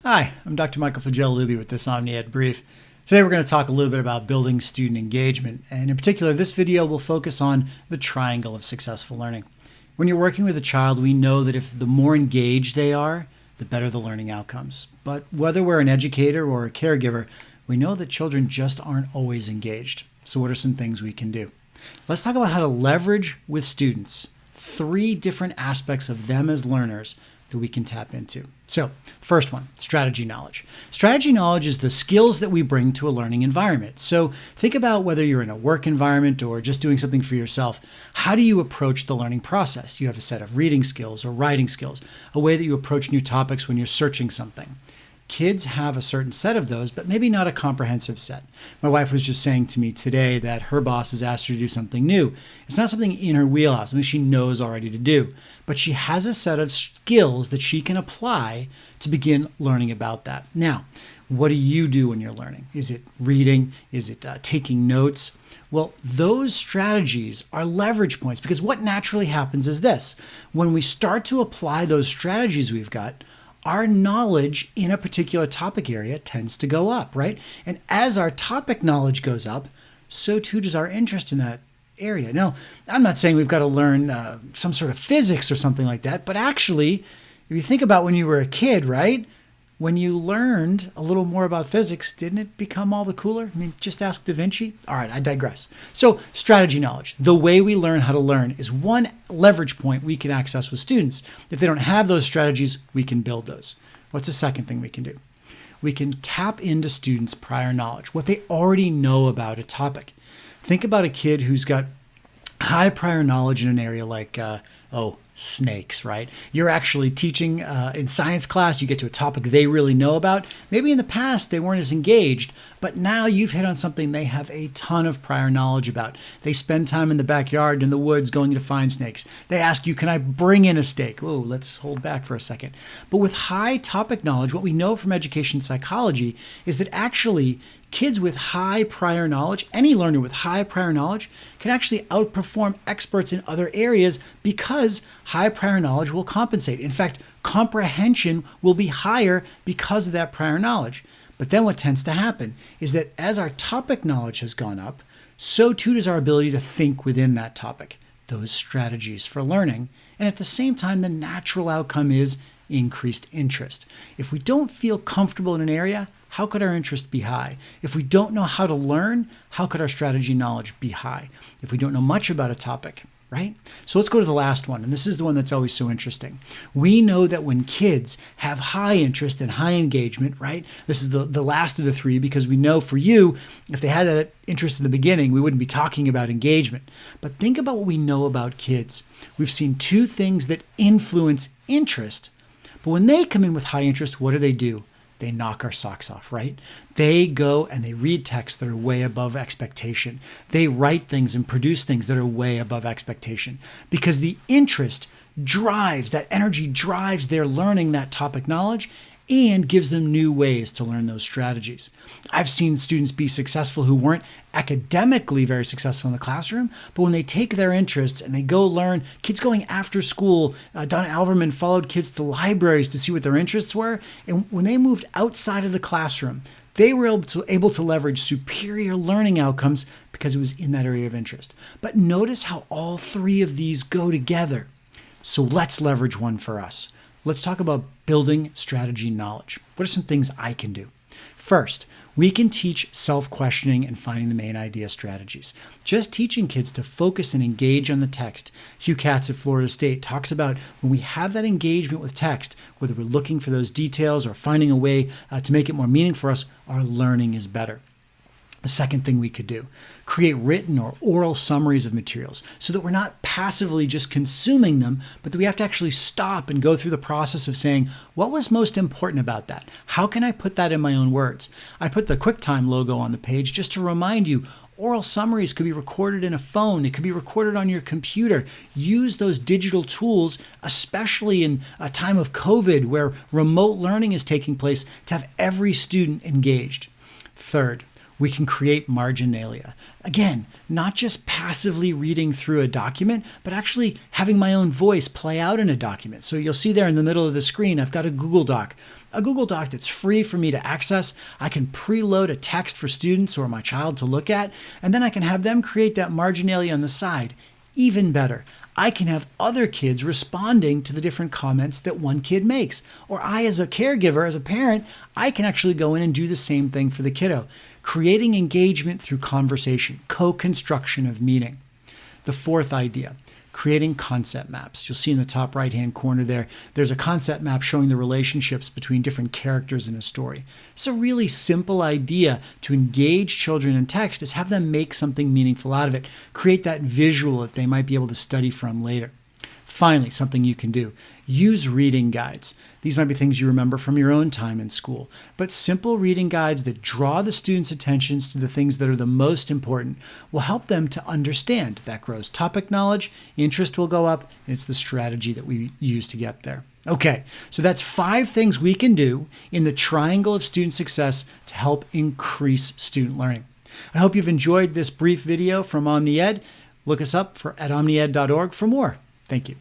Hi, I'm Dr. Michael Fagel-Luby with this OmniED Brief. Today we're going to talk a little bit about building student engagement, and in particular this video will focus on the triangle of successful learning. When you're working with a child, we know that if the more engaged they are, the better the learning outcomes. But whether we're an educator or a caregiver, we know that children just aren't always engaged. So what are some things we can do? Let's talk about how to leverage with students 3 different aspects of them as learners that we can tap into. So, first one, strategy knowledge. Strategy knowledge is the skills that we bring to a learning environment. So think about whether you're in a work environment or just doing something for yourself. How do you approach the learning process? You have a set of reading skills or writing skills, a way that you approach new topics when you're searching something. Kids have a certain set of those, but maybe not a comprehensive set. My wife was just saying to me today that her boss has asked her to do something new. It's not something in her wheelhouse, something she knows already to do, but she has a set of skills that she can apply to begin learning about that. Now, what do you do when you're learning? Is it reading? Is it taking notes? Well, those strategies are leverage points because what naturally happens is this. When we start to apply those strategies we've got, our knowledge in a particular topic area tends to go up, right? And as our topic knowledge goes up, so too does our interest in that area. Now, I'm not saying we've got to learn some sort of physics or something like that, but actually, if you think about when you were a kid, right? When you learned a little more about physics, didn't it become all the cooler? I mean, just ask Da Vinci. All right, I digress. So strategy knowledge, the way we learn how to learn is one leverage point we can access with students. If they don't have those strategies, we can build those. What's the second thing we can do? We can tap into students' prior knowledge, what they already know about a topic. Think about a kid who's got high prior knowledge in an area like, snakes, right? You're actually teaching in science class, you get to a topic they really know about. Maybe in the past they weren't as engaged, but now you've hit on something they have a ton of prior knowledge about. They spend time in the backyard, in the woods, going to find snakes. They ask you, can I bring in a snake? Oh, let's hold back for a second. But with high topic knowledge, what we know from education psychology is that actually kids with high prior knowledge, any learner with high prior knowledge, can actually outperform experts in other areas because high prior knowledge will compensate. In fact, comprehension will be higher because of that prior knowledge. But then what tends to happen is that as our topic knowledge has gone up, so too does our ability to think within that topic, those strategies for learning. And at the same time, the natural outcome is increased interest. If we don't feel comfortable in an area, how could our interest be high? If we don't know how to learn, how could our strategy knowledge be high? If we don't know much about a topic, right? So let's go to the last one, and this is the one that's always so interesting. We know that when kids have high interest and high engagement, right? This is the last of the 3 because we know for you, if they had that interest in the beginning, we wouldn't be talking about engagement. But think about what we know about kids. We've seen 2 things that influence interest, but when they come in with high interest, what do? They knock our socks off, right? They go and they read texts that are way above expectation. They write things and produce things that are way above expectation because the interest drives, that energy drives their learning that topic knowledge and gives them new ways to learn those strategies. I've seen students be successful who weren't academically very successful in the classroom, but when they take their interests and they go learn, kids going after school, Don Alverman followed kids to libraries to see what their interests were, and when they moved outside of the classroom, they were able to leverage superior learning outcomes because it was in that area of interest. But notice how all 3 of these go together. So let's leverage one for us. Let's talk about building strategy knowledge. What are some things I can do? First, we can teach self-questioning and finding the main idea strategies. Just teaching kids to focus and engage on the text. Hugh Katz at Florida State talks about when we have that engagement with text, whether we're looking for those details or finding a way to make it more meaningful for us, our learning is better. The second thing we could do, create written or oral summaries of materials so that we're not passively just consuming them, but that we have to actually stop and go through the process of saying, what was most important about that? How can I put that in my own words? I put the QuickTime logo on the page just to remind you, oral summaries could be recorded in a phone. It could be recorded on your computer. Use those digital tools, especially in a time of COVID where remote learning is taking place, to have every student engaged. Third, we can create marginalia. Again, not just passively reading through a document, but actually having my own voice play out in a document. So you'll see there in the middle of the screen, I've got a Google Doc. a Google Doc that's free for me to access. I can preload a text for students or my child to look at, and then I can have them create that marginalia on the side. Even better, I can have other kids responding to the different comments that one kid makes. Or I, as a caregiver, as a parent, I can actually go in and do the same thing for the kiddo, creating engagement through conversation, co-construction of meaning. The fourth idea, creating concept maps. You'll see in the top right-hand corner there's a concept map showing the relationships between different characters in a story. It's a really simple idea to engage children in text is have them make something meaningful out of it, create that visual that they might be able to study from later. Finally, something you can do, use reading guides. These might be things you remember from your own time in school, but simple reading guides that draw the students' attentions to the things that are the most important will help them to understand. That grows topic knowledge, interest will go up, and it's the strategy that we use to get there. Okay, so that's 5 things we can do in the triangle of student success to help increase student learning. I hope you've enjoyed this brief video from OmniED. Look us up at omnied.org for more. Thank you.